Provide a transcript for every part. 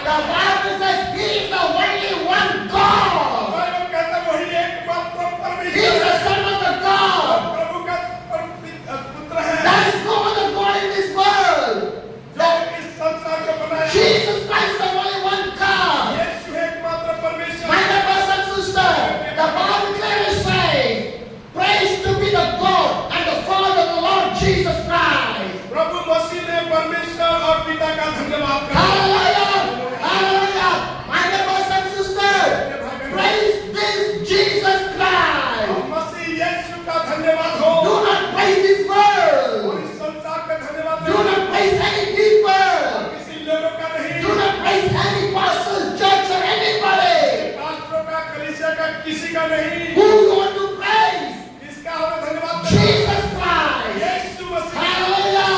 The Bible says He is the only one God. का नहीं, Who you want to praise? इसका हमें धन्यवाद करना है। Jesus Christ. Yeshu Masih. Hallelujah.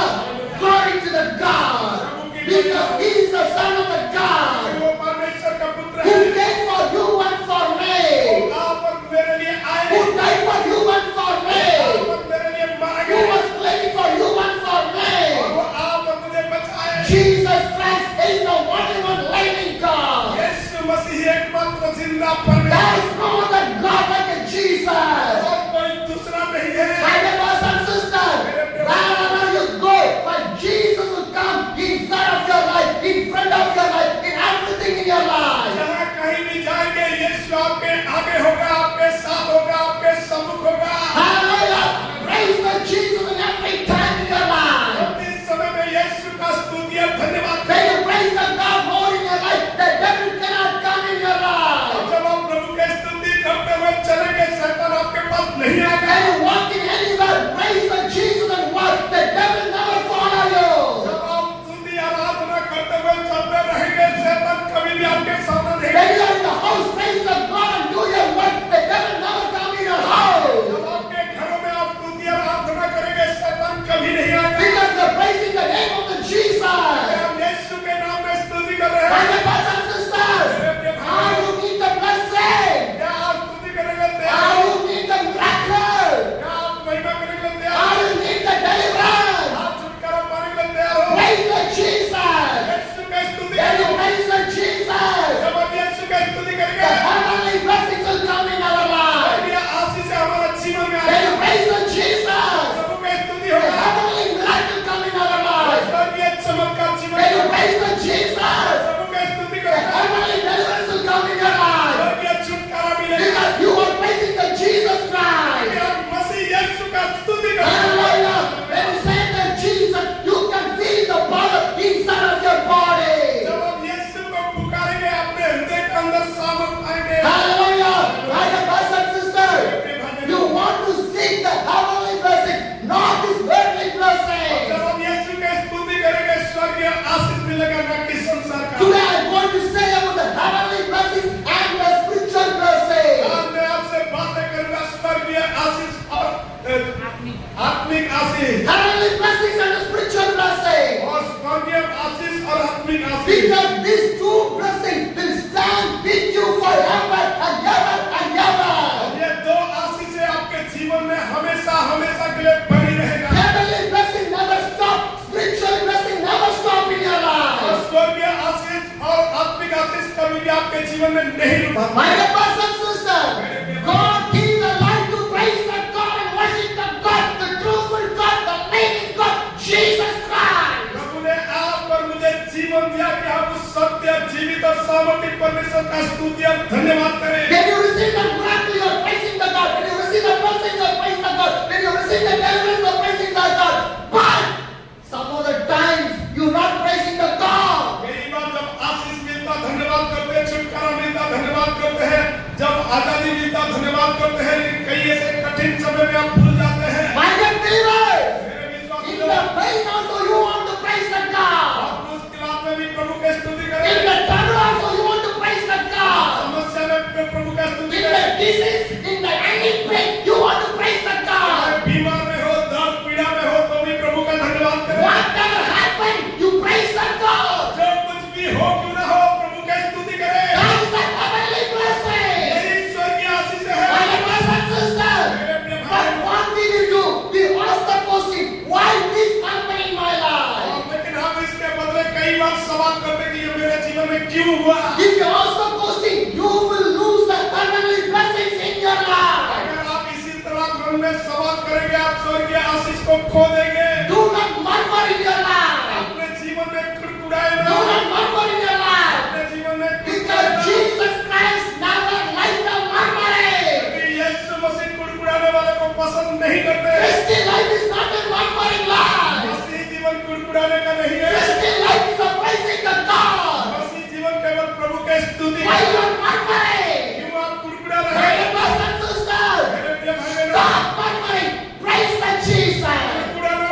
Glory to the God. Because He is the Son of the God वो परमेश्वर का पुत्र who है, came for you and for me. आप और मेरे लिए आए, Who died for you and for me. आप और मेरे लिए मारा Who गया, was slain for you and for me. और वो आप और मुझे बचाए। Jesus Christ is the only one living God. यीशु मसीह एकमात्र जिंदा There परमेश्वर, is no other God like a Jesus. और कोई दूसरा नहीं है। My dear brothers and sisters, wherever you go, but Jesus will come inside of your life, in front of your life, in everything in your life. जहाँ कहीं भी जाएंगे, यीशु आपके आगे होगा, आपके साथ होगा, आपके सम्मुख होगा। Hallelujah! Praise the Jesus in every time in your life. और इस समय में यीशु का स्तुति और धन्यवाद May करें। you praise the God more in your life. The devil cannot come in your और life. जब आप प्रभु की स्तुति करते हुए चलेंगे, शैतान आपके पास नहीं आएगा। When you walk in anywhere, praise the Jesus and walk. The devil never follow you. जब आप स्तुति आराधना करते हुए चलते रहेंगे, शैतान कभी भी आपके सामने नहीं When आएगा। you are in the house, praise the God and do your work. The devil never come in your house. जब आपके घरों में आप स्तुति आराधना करेंगे, शैतान कभी नहीं आएगा। Because you're praising the name of the Jesus. आप यीशु के नाम में स्तुति कर रहे My हैं। dear brothers and sisters, how you need the blessing? क्या आप स्तुति करेंगे तैयार How हो? you need the miracle? क्या आप महिमा करेंगे तैयार How हो? you need the deliverance? आप छुटकारा पाने के लिए तैयार हो? Praise the Jesus. यीशु का स्तुति When you करो। praise the Jesus, जब आप यीशु का स्तुति the करेंगे, heavenly blessings will come in our life. तब ये आशीष हमारा जीवन में When आएगा। you praise the Jesus, प्रभु का स्तुति the होगा। heavenly miracle come in our life. स्वर्गीय चमत्कार जीवन When you में praise the Jesus, प्रभु का स्तुति the करो। heavenly deliverance will come in your life. स्वर्गीय छुटकारा मिलेगा। Because you are praising the Jesus Christ. आप मसीह यीशु का स्तुति करो। Hallelujah. When you say the Jesus, you can feel the power inside of your body. जब आप यीशु को पुकारेंगे, अपने हृदय के अंदर सामर्थ आएंगे। Hallelujah. My dear brothers and sisters, you want to seek the heavenly blessing, not this earthly blessing. जब आप यीशु का स्तुति करेंगे, स्वर्गीय आशीष मिलेगा, ना कि संसार का। Today I'm going to say about the heavenly blessings and the spiritual blessing. आज मैं आपसे बातें करूंगा स्वर्गीय आशीष और आत्मिक आशीष, Heavenly blessings and the spiritual blessing. और स्वर्गीय आशीष और आत्मिक आशीष। Because these two blessings will stand with you forever and ever and ever. ये दो आशीषें आपके जीवन में हमेशा हमेशा के लिए बनी रहेगा। Heavenly blessing never stop. Spiritual blessing never stop in your और life. स्वर्गीय आशीष और आत्मिक आशीष कभी भी आपके जीवन में नहीं रुकता। My dear brothers and sisters, God gives a life to praise the God and worship the God, the truthful God, the living God, Jesus Christ. प्रभु ने आप और मुझे जीवन दिया कि हम उस सत्य, जीवित और सामर्थ्य परमेश्वर का स्तुति और धन्यवाद करें। When you receive the miracle, you are praising the God. When you receive the blessing, you are praising the God. When you receive the deliverance, you are praising the God. But some other times, you are not praising the God. कई बार जब आशीष मिलता धन्यवाद करते हैं, छुटकारा मिलता धन्यवाद करते हैं, जब आजादी मिलता धन्यवाद करते हैं, लेकिन कई ऐसे कठिन समय में आप भूल जाते हैं। My dear believers, मेरे in विश्वासियों, the pain also you want to praise the God. आप मुश्किलात में भी प्रभु की स्तुति In करें। the trouble also you want to praise the God. समस्या में प्रभु का स्तुति In करें। the disease, in the any pain, you want to praise the God. बीमार में हो, दर्द पीड़ा में हो, तो भी प्रभु का धन्यवाद करें। Whatever happened, you praise the God. जो कुछ भी हो क्यों ना हो, प्रभु की स्तुति करें। That is the heavenly blessing. यही स्वर्गीय आशीष My है। dear brothers and sisters, but what we will do, we ask the question, why this happened in my life? लेकिन हम इसके बदले कई बार सवाल करते हैं कि ये मेरे जीवन में क्यों हुआ। If you ask the question, you will lose the heavenly blessings in your life. अगर आप इसी तरह मन में सवाल करेंगे, आप स्वर्गीय आशीष को खो देंगे। Do not murmur in your life. अपने जीवन में कुड़कुड़ाए Do ना। not murmur in your life. अपने जीवन में Because Jesus Christ never liked the murmuring. क्योंकि यीशु मसीह कुड़कुड़ाने वाले को पसंद नहीं करते। Christian life is not a murmuring life. मसीह जीवन कुड़कुड़ाने का नहीं है। Christian life is a praising the God. मसीह जीवन केवल प्रभु के स्तुति Why है। you are murmuring? क्यों आप कुड़कुड़ा My रहे हैं? dear brothers and sisters, मेरे प्रिय भाई बहनों, stop murmuring. Praise the Jesus. कुड़कुड़ाना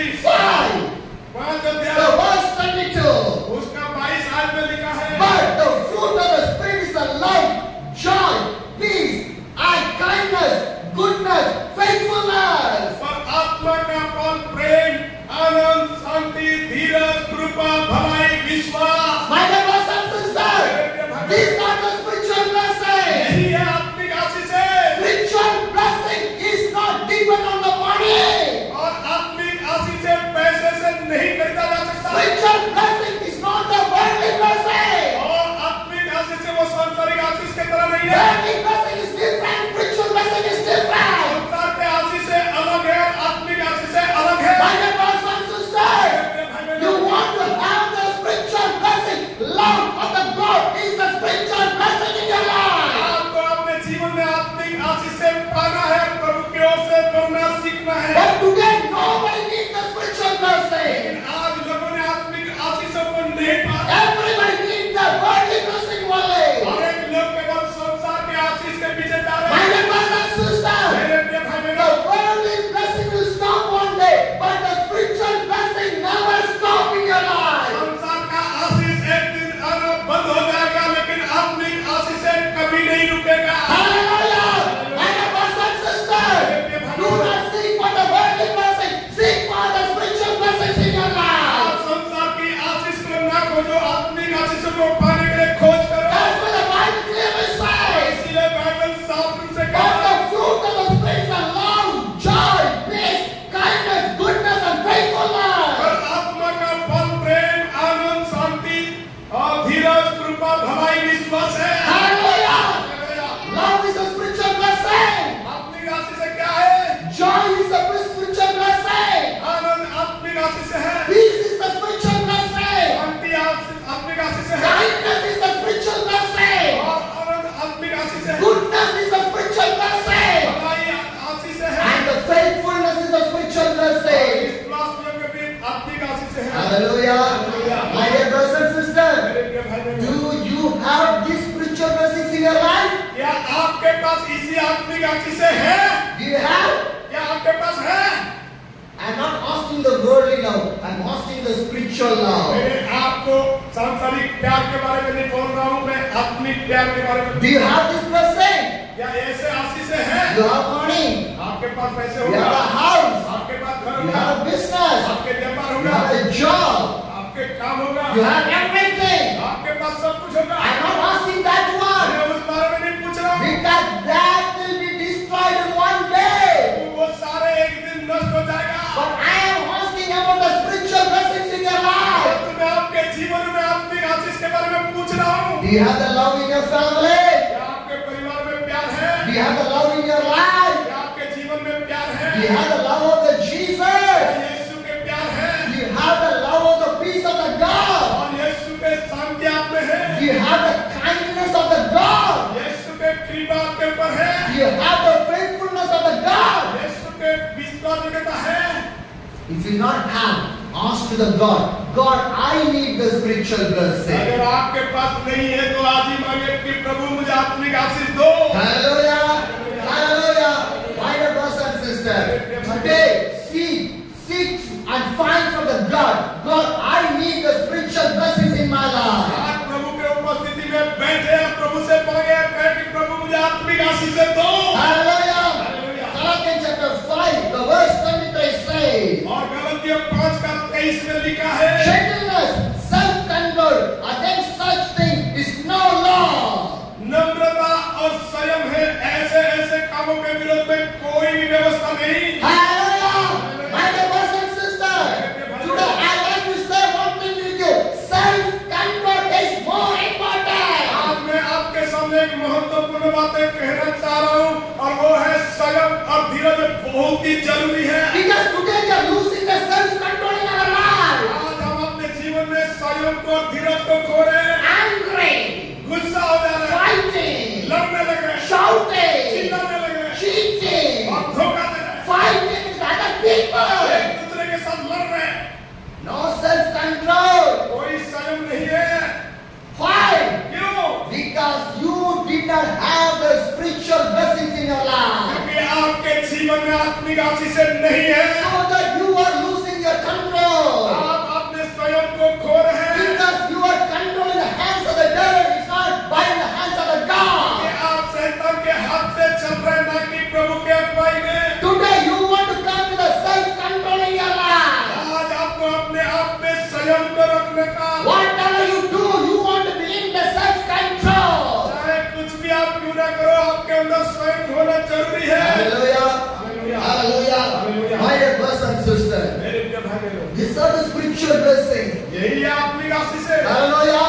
22 5. 5 The अध्याय verse 22. उसका 22 आयत में लिखा है, But the fruit of the Spirit is the love, joy, peace, and kindness, goodness, faithfulness. पर आत्मा का फल प्रेम, आनंद, शांति, धीरज, कृपा, भलाई, विश्वास। My dear brothers and sisters, these are the spiritual blessings. यही है आत्मिक आशीष है। Spiritual blessing is not dependent on the money. और आत्मिक आशीष से पैसे से नहीं खरीदा जा सकता। Spiritual blessing is not the worldly blessing. और आत्मिक आशीष से वो सांसारिक आशीष की तरह नहीं है। Worldly blessing is different. Spiritual blessing is different. संसार के आशीष से अलग है, आत्मिक आशीष से अलग है। My dear brothers and sisters, you want to have the spiritual blessing. Love of the God is the spiritual blessing in your life. आपको अपने जीवन में आत्मिक आशीष से पाना है, प्रभु की ओर से करना सीखना है। But today nobody needs the spiritual blessing. लेकिन आज लोगों ने आत्मिक आशीषों को नहीं पाया। Everybody needs the worldly blessing only. हर एक लोग केवल संसार के आशीष के पीछे जा My रहे हैं। dear brothers and sisters, मेरे प्रिय भाई the बहनों, worldly blessing will stop one day, but the spiritual blessing never stop in your life. संसार का आशीष एक दिन आना बंद हो जाएगा, लेकिन आत्मिक आशीष से कभी नहीं रुकेगा। Hallelujah! My dear brothers and sisters, do not seek for the worldly blessing, seek for the spiritual blessings in your life. आप संसार की आशीष को ना खोजो, आत्मिक आशीषों को पाने के लिए खोज करो। That's what the Bible clearly says. इसीलिए बाइबल साफ रूप से But कहता है, the fruit of the Spirit is love, joy, peace, kindness, goodness, and faithfulness. पर आत्मा का फल प्रेम, आनंद, शांति और धीरज, कृपा, भलाई, विश्वास है। Hallelujah! Love is a spiritual blessing. आत्मिक आशीष से क्या है? Joy is a spiritual blessing. आनंद आत्मिक आशीष से है। Peace is the spiritual blessing. शांति आत्मिक आशीष से है। Kindness is the spiritual blessing. और आनंद आत्मिक आशीष से है। Goodness is the spiritual blessing. भलाई आशीष से है। And the faithfulness is the spiritual blessing. विश्वास योग्य भी आत्मिक आशीष से है। Hallelujah. My dear brothers and sisters, मेरे प्रिय भाई बहनों, do you have these spiritual blessings in your life? क्या आपके पास इसी आत्मिक आशीष से है? Do you have? क्या आपके पास है? I'm not asking the worldly love. I'm asking the spiritual love. मैं आपको सांसारिक प्यार के बारे में नहीं बोल रहा हूँ, मैं आत्मिक प्यार के बारे में। Do you have this blessing? क्या ऐसे आशीष से है? You have money. आपके पास पैसे You होगा, have a house. आपके पास घर You होगा, have a business. आपके व्यापार You होगा, have a job. आपके काम होगा, You have everything. आपके पास सब कुछ होगा। I'm not asking that one. मैं उस बारे में नहीं पूछ रहा हूँ। Because that will be destroyed in one day. वो सारे एक दिन नष्ट हो जाएगा। But I am asking about the spiritual blessings in your life. तो मैं आपके जीवन में आत्मिक आशीष के बारे में पूछ रहा हूँ। Do you have the love in your family? क्या आपके परिवार में प्यार है? Do you have the love in your life? क्या आपके जीवन में प्यार है? Do you have the love of the Jesus? क्या यीशु के प्यार है? Do you have the love of the peace of the God? और यीशु के शांति आप में है? Do you have the kindness of the God? यीशु के कृपा आपके ऊपर है? Do you have the faithfulness of the God? यीशु के विश्वासयोग्यता है? If you not have, ask to the God. God, I need the spiritual blessing. अगर आपके पास नहीं है तो आज ही मांगे कि प्रभु मुझे आत्मिक आशीष दो। Hallelujah! Hallelujah! My dear brothers and sisters, today seek and find from the God. God, I need the spiritual blessings in my life. आज प्रभु के उपस्थिति में बैठे प्रभु से मांगे कहे कि प्रभु मुझे आत्मिक आशीष दो। Hallelujah! Galatians chapter 5, the verse 23 says, और गलतियों 5:23 में लिखा है, gentleness, self-control, against such thing is no law. नम्रता और संयम है, ऐसे ऐसे कामों के विरोध में कोई भी व्यवस्था नहीं। Hallelujah! My dear brothers and sisters, today I like to say one thing with you. Self-control is more important. आज मैं आपके सामने एक महत्वपूर्ण बातें कहना चाह रहा हूँ और वो है संयम और धीरज बहुत ही जरूरी है। Because today we are losing the self-control in our life. आज हम अपने जीवन में संयम को और धीरज को खो रहे हैं, Angry, गुस्सा हो जा रहे हैं, fighting, लड़ने लगे हैं, shouting, चिल्लाने लगे हैं cheating, और धोखा दे रहे हैं, fighting with other people. एक दूसरे के साथ लड़ रहे हैं। No self-control. कोई संयम नहीं है। Why? क्यों? Because you did not have the spiritual blessings in your life. क्योंकि आपके जीवन में आत्मिक आशीष नहीं है। So यही है आत्मिक आशीष है। Hallelujah.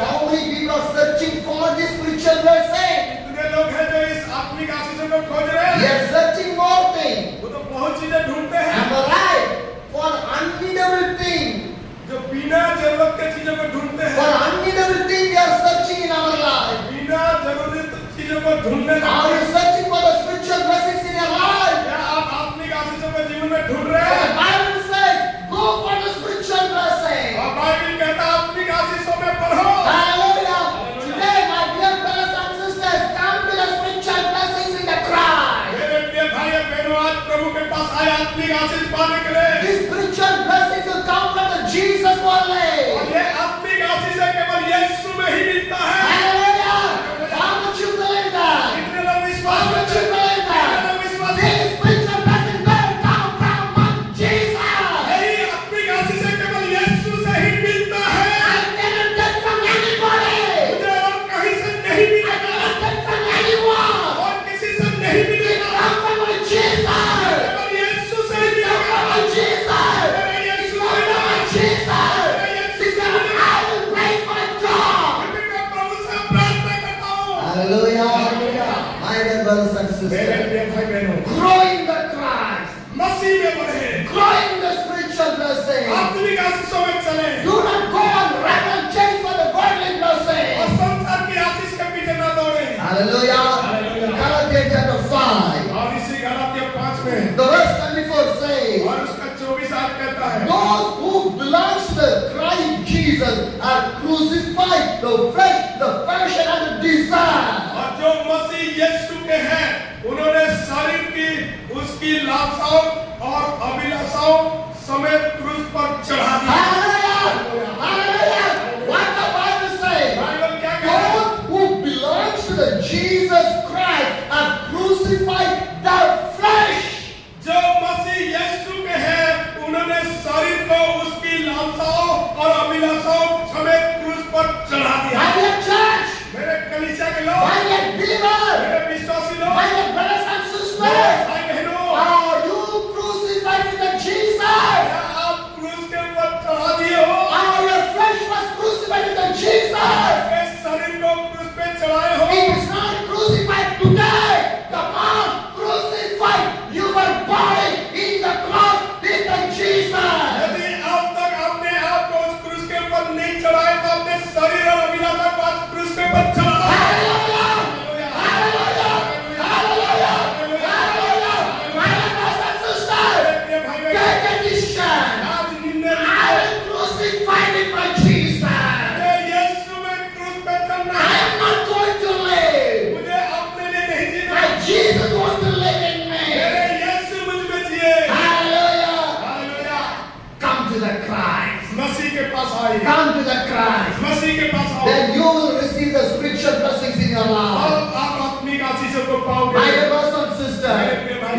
How many people are searching for this spiritual blessing? कितने लोग हैं जो इस आत्मिक आशीषों को खोज रहे They हैं? are searching more things. वो तो बहुत चीजें ढूंढते हैं, Am I right? For unneedable things. जो बिना जरूरत के चीजों को ढूंढते For हैं, unneedable things they are searching in our life. बिना जरूरी चीजों को ढूंढने Are लगते you हैं। searching for the spiritual blessings in your life? क्या आप आत्मिक आशीषों को जीवन में ढूंढ रहे The हैं? Bible says, go for the spiritual blessing. और बाइबल कहता है आत्मिक आशीषों में बढ़ो। Hallelujah. Today, my dear brothers and sisters, come to the spiritual blessings in the Christ. मेरे प्रिय भाई और बहनों, आज प्रभु के पास आए आत्मिक आशीष पाने के लिए। These spiritual blessings will come from the Jesus only. और ये आत्मिक आशीष है केवल यीशु में ही मिलता है। Hallelujah. How much you believe that? कितने लोग विश्वास How much करते you हैं? believe कितने that? लोग विश्वास करते हैं? These spiritual blessings will come from Jesus. यही आत्मिक आशीष है केवल यीशु से ही मिलता है। I cannot get from anybody. मुझे और कहीं से नहीं I मिलेगा cannot get from anyone. और किसी से नहीं It मिलेगा। comes from my Jesus. केवल यीशु से ही It comes मिलेगा। from my Jesus. मेरे It यीशु comes से from my मिलेगा। Jesus. Because I will pray for God. क्योंकि मैं प्रभु से प्रार्थना करता हूँ। Hallelujah. My dear brothers and मेरे sisters, प्रिय भाई बहनों, grow in the Christ. मसीह में बढ़े, Grow in the spiritual blessing. आत्मिक आशीषों में चले Do not go on rapid chase for the worldly और blessing. संसार की आशीष के पीछे न दौड़े। Hallelujah. Galatians chapter 5. और इसी गलातिया 5 में The verse 24 says, और उसका 24 आठ कहता है, those who belong to the Christ Jesus are crucified the flesh, the passion and the desire. और जो मसीह यीशु के हैं उन्होंने शरीर की उसकी लालसाओं और अभिलाषाओं समेत क्रूस पर चढ़ा दिया। Hallelujah. Hallelujah. What the Bible says? Bible क्या कहता है? Those who belong to the Jesus Christ are crucified the flesh. जो मसीह यीशु के हैं उन्होंने शरीर को उसकी लालसाओं और अभिलाषाओं समेत क्रूस पर चढ़ा दिया। My dear church, मेरे कलीसिया के लोग, my dear believer, मेरे विश्वासी लोग, my dear brothers and मेरे sisters, भाई बहनों, are you crucified with the Jesus? क्या आप क्रूस के ऊपर चढ़ा दिए हो? Or your flesh was crucified with the Jesus? आपके शरीर को क्रूस पे चढ़ाए हो? It is not crucified today. Come on, crucify your body in the cross with the Jesus. यदि अब तक आपने आपको उस क्रूस के ऊपर नहीं चढ़ाया तो अपने शरीर और अभिलाषा को आज क्रूस के ऊपर चढ़ाओ। Hallelujah! Hallelujah! Hallelujah! Hallelujah! My brothers and sisters, प्रिय भाई बहन, take a decision. आज निर्णय I लीजिए। will crucify with my Jesus. मुझे यीशु में क्रूस पे चढ़ना I है। am not going to live. मुझे अपने लिए नहीं जीना। My Jesus wants to live in me. मेरे यीशु मुझ में जिए। Hallelujah! Hallelujah. Come to the Christ. मसीह के पास आइए। Come to the Christ. मसीह के पास आओ। Then you will receive the spiritual blessings in your life. अब आप आत्मिक आशीषों को पाओगे। My dear brothers and sisters,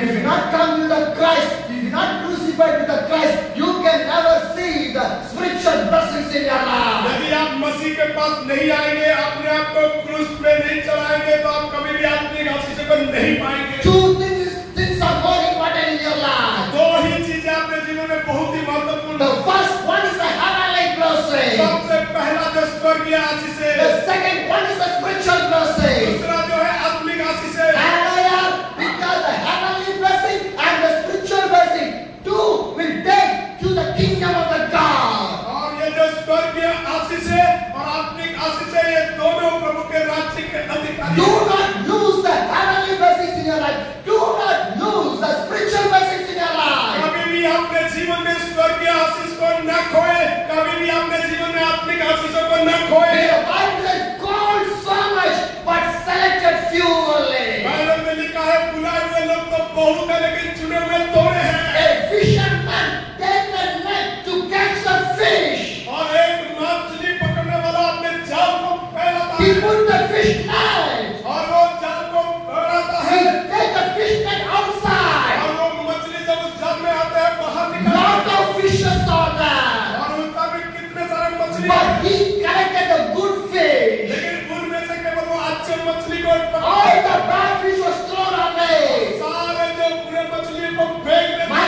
if you not come to the Christ, if you not crucified with the Christ, you can never see the spiritual blessings in your life. यदि आप मसीह के पास नहीं आएंगे, अपने आप को क्रूस पे नहीं चढ़ाएंगे, तो आप कभी भी आत्मिक आशीषों को नहीं पाएंगे। Two things are more important in your life. दो ही चीजें आपके जीवन में बहुत ही महत्वपूर्ण The है। first one is the heavenly blessing. सबसे पहला जो स्वर्गीय आशीष है, The second one is the spiritual blessing. दूसरा जो है आत्मिक आशीष है। Hallelujah! Because the heavenly blessing and the spiritual blessing too will take to the kingdom of the God. और ये जो स्वर्गीय आशीष है और आत्मिक आशीष है, ये दोनों प्रभु के राज्य के अधिकारी Do हैं। not lose the heavenly blessings in your life. Do not lose the spiritual blessings in your life. कभी भी अपने जीवन में स्वर्गीय आशीष को न खोए, कभी भी अपने जीवन में आत्मिक आशीषों को न खोए। The Bible says, called so much, but selected few only. Bible में लिखा है, बुलाए हुए लोग तो बहुत है, लेकिन चुने हुए थोड़े हैं। A fisherman take the net to catch the fish. और एक मछली पकड़ने वाला अपने जाल को फैलाता He है put the fish net. और वो जाल को फैलाता He है take the fish net outside. और वो मछली जब उस जाल में आते हैं बाहर निकलती Lot है of fishes are there. और उसका भी कितने सारे मछली But हैं। he collected the good fish. लेकिन उनमें से केवल वो अच्छे मछली को All the bad fish was thrown away. सारे जो बुरे मछली को फेंक देते My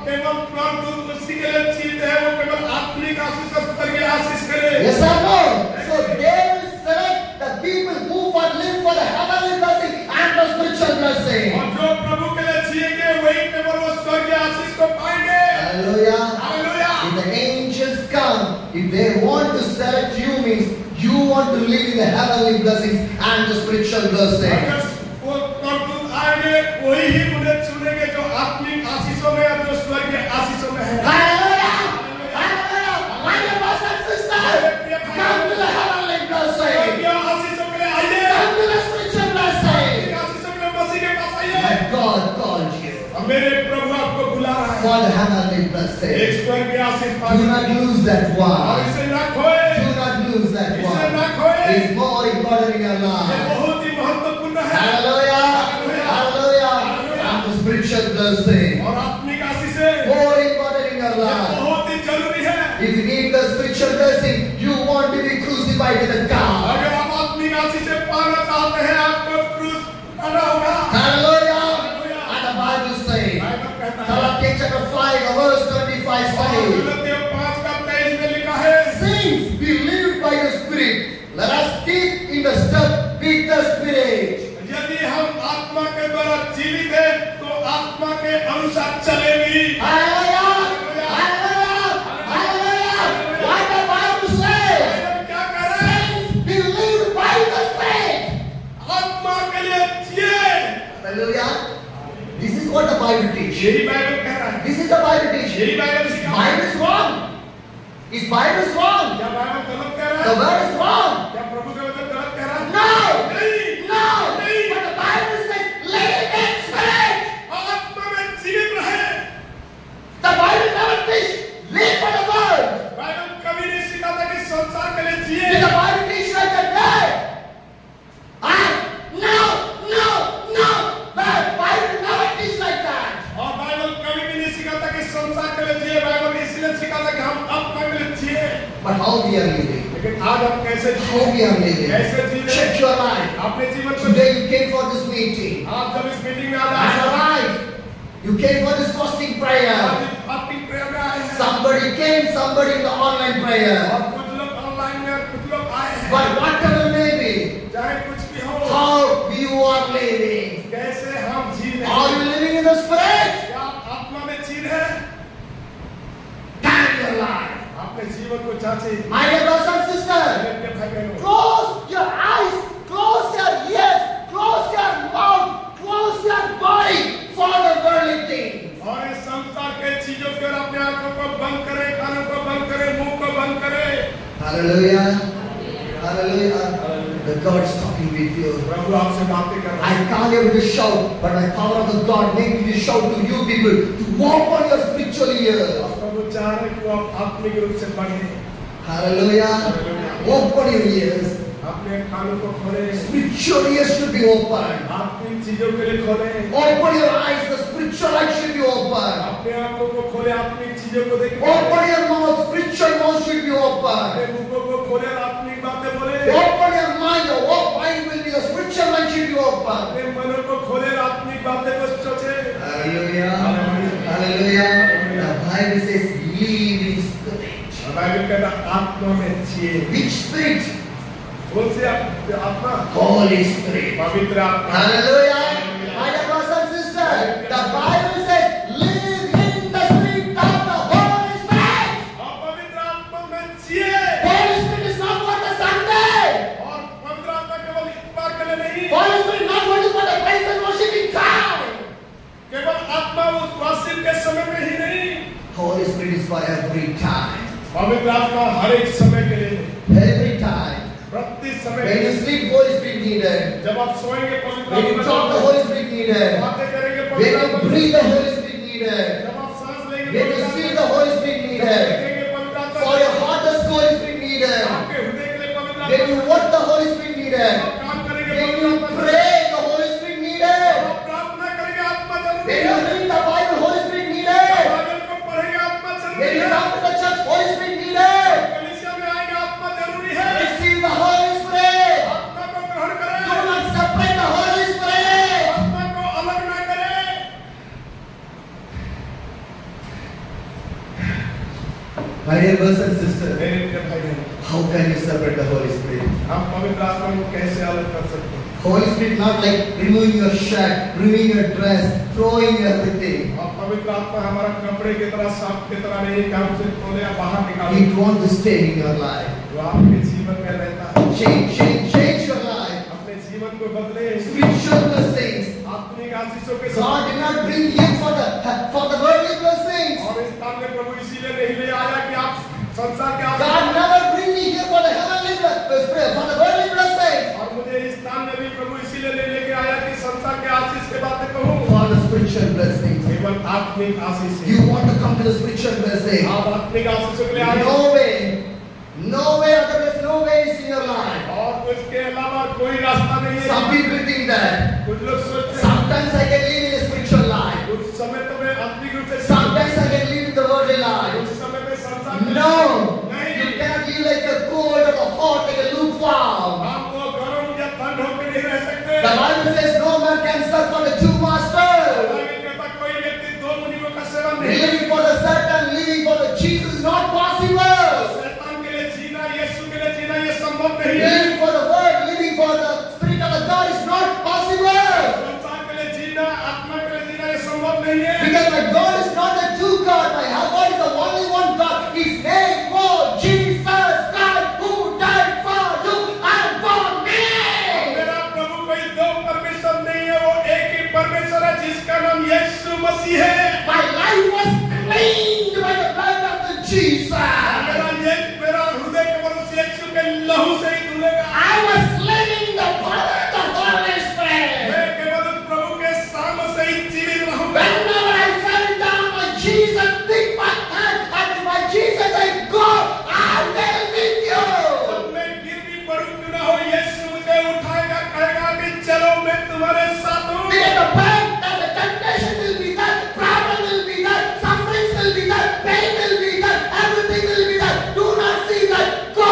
केवल स्वर्गदूत उसी के लिए चीते हैं, वो केवल आत्मिक आशीष और स्वर्गीय आशीष करे। Yes or no? So they will select the people who will live for the heavenly blessing and the spiritual blessing. और जो प्रभु के लिए जिएंगे वही केवल वो स्वर्गीय आशीष को पाएंगे। Hallelujah. Hallelujah. If the angels come, if they want to select you, means you want to live in the heavenly blessings and the spiritual blessing. अगर वो स्वर्गदूत आएंगे वही ही उन्हें चुनेंगे जो आत्मिक आशीषों में और जो स्वर्गीय आशीषों में है। Hallelujah. Hallelujah. My dear brothers and sisters, come to the heavenly blessing. स्वर्गीय आशीषों के लिए आइए। Come to the spiritual blessing. आशीषों के लिए मसीह के पास आइए। My God called you और मेरे प्रभु आपको बुला रहा है। for the heavenly एक blessing. स्वर्गीय आशीष Do पाइए। not lose that और one. इसे ना खोए। Do not lose that इसे one. ना खोए। It's more important in your ये life. बहुत ही महत्वपूर्ण है। Hallelujah. Hallelujah. And the spiritual blessing. और आत्मिक आशीष है। More important in your ये life. बहुत ही जरूरी है। If you need the spiritual blessing, you want to be crucified with a God. अगर आप आत्मिक आशीष से पाना चाहते हैं आपको क्रूस करना होगा। Hallelujah. And the Bible says, Bible कहता है। Galatians chapter 5, verse 25 says, गलातियों 5:23 में लिखा है, since we live by the Spirit, let us keep in the step with the Spirit. यदि हम आत्मा के द्वारा जीवित हैं तो आत्मा के अनुसार चलेंगे। Hallelujah. Hallelujah. Hallelujah. What the Bible says, Bible क्या कह रहा है? since we live by the Spirit. आत्मा के लिए जिए। Hallelujah. This is what the Bible teaches. यही बाइबल कह रहा है। This is the Bible teaching. यही बाइबल सिखा रहा है। Bible is wrong. Is Bible is wrong? क्या बाइबल गलत कह रहा The है? word is wrong. क्या प्रभु का वचन गलत कह रहा है? No. नहीं। No. नहीं। But the Bible says, live in spirit. आत्मा में जीवित रहे। The Bible never teaches live for the world. Bible कभी नहीं सिखाता कि संसार के लिए जिए। Did the Bible teach like that? No. No. No. The Bible never teach like that. और बाइबल कभी भी नहीं सिखाता कि संसार के लिए जिए। बाइबल इसलिए सिखाता कि हम आत्मा के लिए जिए। But how we are living? लेकिन आज हम कैसे How जिए? we are living? कैसे जी रहे? Check your life. अपने जीवन को Today you came for this meeting. आप जब इस मीटिंग में आ That's रहे हैं, right. You came for this fasting prayer. आप इस फास्टिंग प्रेयर में आए हैं। Somebody came, somebody in the online prayer. और कुछ लोग ऑनलाइन में और कुछ लोग आए हैं। But whatever may be, चाहे कुछ भी हो, how you are living. कैसे हम जी रहे Are you हैं? living in the spirit? क्या आप आत्मा में जी रहे हैं? Thank your life. अपने जीवन को जांचे। My dear brothers and sisters, मेरे भाई बहनों, close your eyes, close your ears, close your mouth, close your body for the worldly things. और इस संसार के चीजों के और अपने आंखों को बंद करें, कानों को बंद करें, मुंह को बंद करें। Hallelujah. Hallelujah. The God is talking with you. प्रभु आपसे बातें कर रहा I है। can't able to shout, but the power of the God makes me to shout to you people to walk on your spiritual ears. प्रभु चाह रहे कि वो आप आत्मिक रूप से बढ़े। Hallelujah. Walk on your ears. अपने कानों को खोले, Spiritual ears should be open. आत्मिक चीजों के लिए खोले, Open your eyes. The spiritual eyes should be open. अपने आंखों को खोले, आत्मिक चीजों को देखें। Open your mouth. Spiritual mouth should be open. अपने मुंहों को खोले और आत्मिक बातें बोले। Open your mind. The mind will be the spiritual mind should be open. अपने मनों को खोले और आत्मिक बातें को सोचे। Hallelujah. Hallelujah. The Bible says, live in spirit. Bible कहता है आत्मा में जिए। Which spirit? कौन सी आत्मा? Holy Spirit. पवित्र आत्मा। Hallelujah. My dear brothers and sisters, the Bible says, live in the spirit of the Holy Spirit. और पवित्र आत्मा में जिए। Holy Spirit is not for the Sunday. और पवित्र आत्मा केवल इतवार के लिए नहीं, Holy Spirit not only for the praise and worshiping time. केवल आत्मा उस वर्षिप के समय में ही नहीं, Holy Spirit is for every time. पवित्र आत्मा हर एक समय के लिए, Every time. प्रति समय। When you sleep, Holy Spirit needed. जब आप सोएंगे पवित्र When you आत्मा, talk, the Holy Spirit needed. बातें करेंगे When पवित्र you आत्मा, breathe, the Holy Spirit needed. जब आप सांस लेंगे When you पवित्र speak, आत्मा, the Holy Spirit जब needed. देखेंगे पवित्र आत्मा, For your heart, the Holy Spirit needed. आपके हृदय के लिए पवित्र When आत्मा, you work, the Holy Spirit needed. आप काम करेंगे When पवित्र you आत्मा, pray, the Holy Spirit needed. आप प्रार्थना करेंगे आत्मा जरूरी When है। you read the Bible, Holy Spirit needed. Bible को पढ़ेंगे आत्मा When जरूरी you है। come to the church, Holy Spirit needed. कलीसिया में आएंगे आत्मा जरूरी है। Receive the Holy Spirit. आत्मा को ग्रहण करें, Do not separate the Holy Spirit. आत्मा को अलग न करें। My dear brothers and sisters, मेरे प्रिय भाई बहन, how can you separate the Holy Spirit? हम पवित्र आत्मा को कैसे अलग कर सकते हैं? Holy Spirit not like removing your shirt, removing your dress, throwing everything. और पवित्र आत्मा हमारा कपड़े की तरह, सांप की तरह नहीं कि हम उसे खोले या बाहर निकाले। He wants to stay in your life. वो आपके जीवन में रहता है। Change your life. अपने जीवन को बदले। Spiritual blessings. आत्मिक आशीषों के God did not bring you for the worldly blessings. और इस स्थान में प्रभु इसीलिए नहीं ले आया कि आप संसार के God never bring me here for the heavenly for the worldly blessings. और मुझे इस स्थान में भी प्रभु इसीलिए ले लेके आया कि संसार के आशीष के बातें कहूं। For the spiritual blessings. केवल आत्मिक आशीष। You want to come to the spiritual blessing. आप आत्मिक आशीषों के लिए आए। No way, otherwise no way is in your life. और उसके अलावा कोई रास्ता नहीं है। Some people think that. कुछ लोग सोचते हैं। Sometimes I can live in a spiritual life. कुछ समय तो मैं आत्मिक रूप से। Sometimes I can live in the worldly life. कुछ समय में संसार में। No, नहीं। you cannot live like a cold or a hot, like a lukewarm. आप वो गर्म या ठंड होकर नहीं रह सकते। The Bible says no man can serve for the two masters. Bible कहता कोई व्यक्ति दो मुनियों का सेवन नहीं। Living for the Satan, living for the Jesus is not possible. शैतान के लिए जीना, यीशु के लिए जीना ये संभव नहीं है। Living for the word, living for the Spirit of the God is not possible. संसार के लिए जीना, आत्मा के लिए जीना ये संभव नहीं है। Because my God is not the two God. My God is the only one God. His name was Jesus Christ who died for you and for me. मेरा प्रभु कोई दो परमेश्वर नहीं है, वो एक ही परमेश्वर है जिसका नाम यीशु मसीह है। My life was cleaned by the blood of the Jesus. मेरा हृदय केवल उस यीशु के लहू से ही धुलेगा। I was living the power of the Holy Spirit. मैं केवल उस प्रभु के सामने से ही जीवित रहूंगा। Whenever I fell down, my Jesus picked my hand and my Jesus said, "Go, I will with you." जब मैं गिर भी पड़ूं क्यों ना हो, यीशु मुझे उठाएगा, कहेगा कि चलो मैं तुम्हारे साथ हूँ। Because the pain and the temptation will be there, problem will be there, sufferings will be there, pain will be there, everything will be there. Do not see that. Go,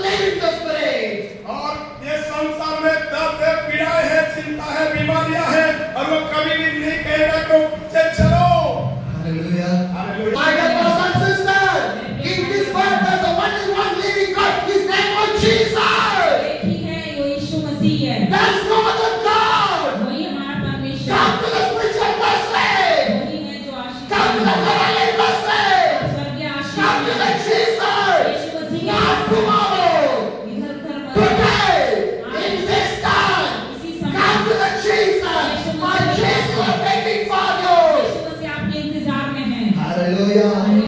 live in the Spirit. और ये संसार में दर्द है, पीड़ाएं है, चिंता है, बीमारियां है, और वो कभी भी नहीं कहेगा तो मुझसे चलो। Hallelujah. Hallelujah. My dear brothers and sisters, in this world there's a one living God. His name was Jesus. एक ही है, वो यीशु मसीह है। There's no other God. वही हमारा परमेश्वर Come to the spiritual blessing. वही है जो आशीष Come to the heavenly blessing. स्वर्गीय आशीष Come to the Jesus. Yeshu Masih Not to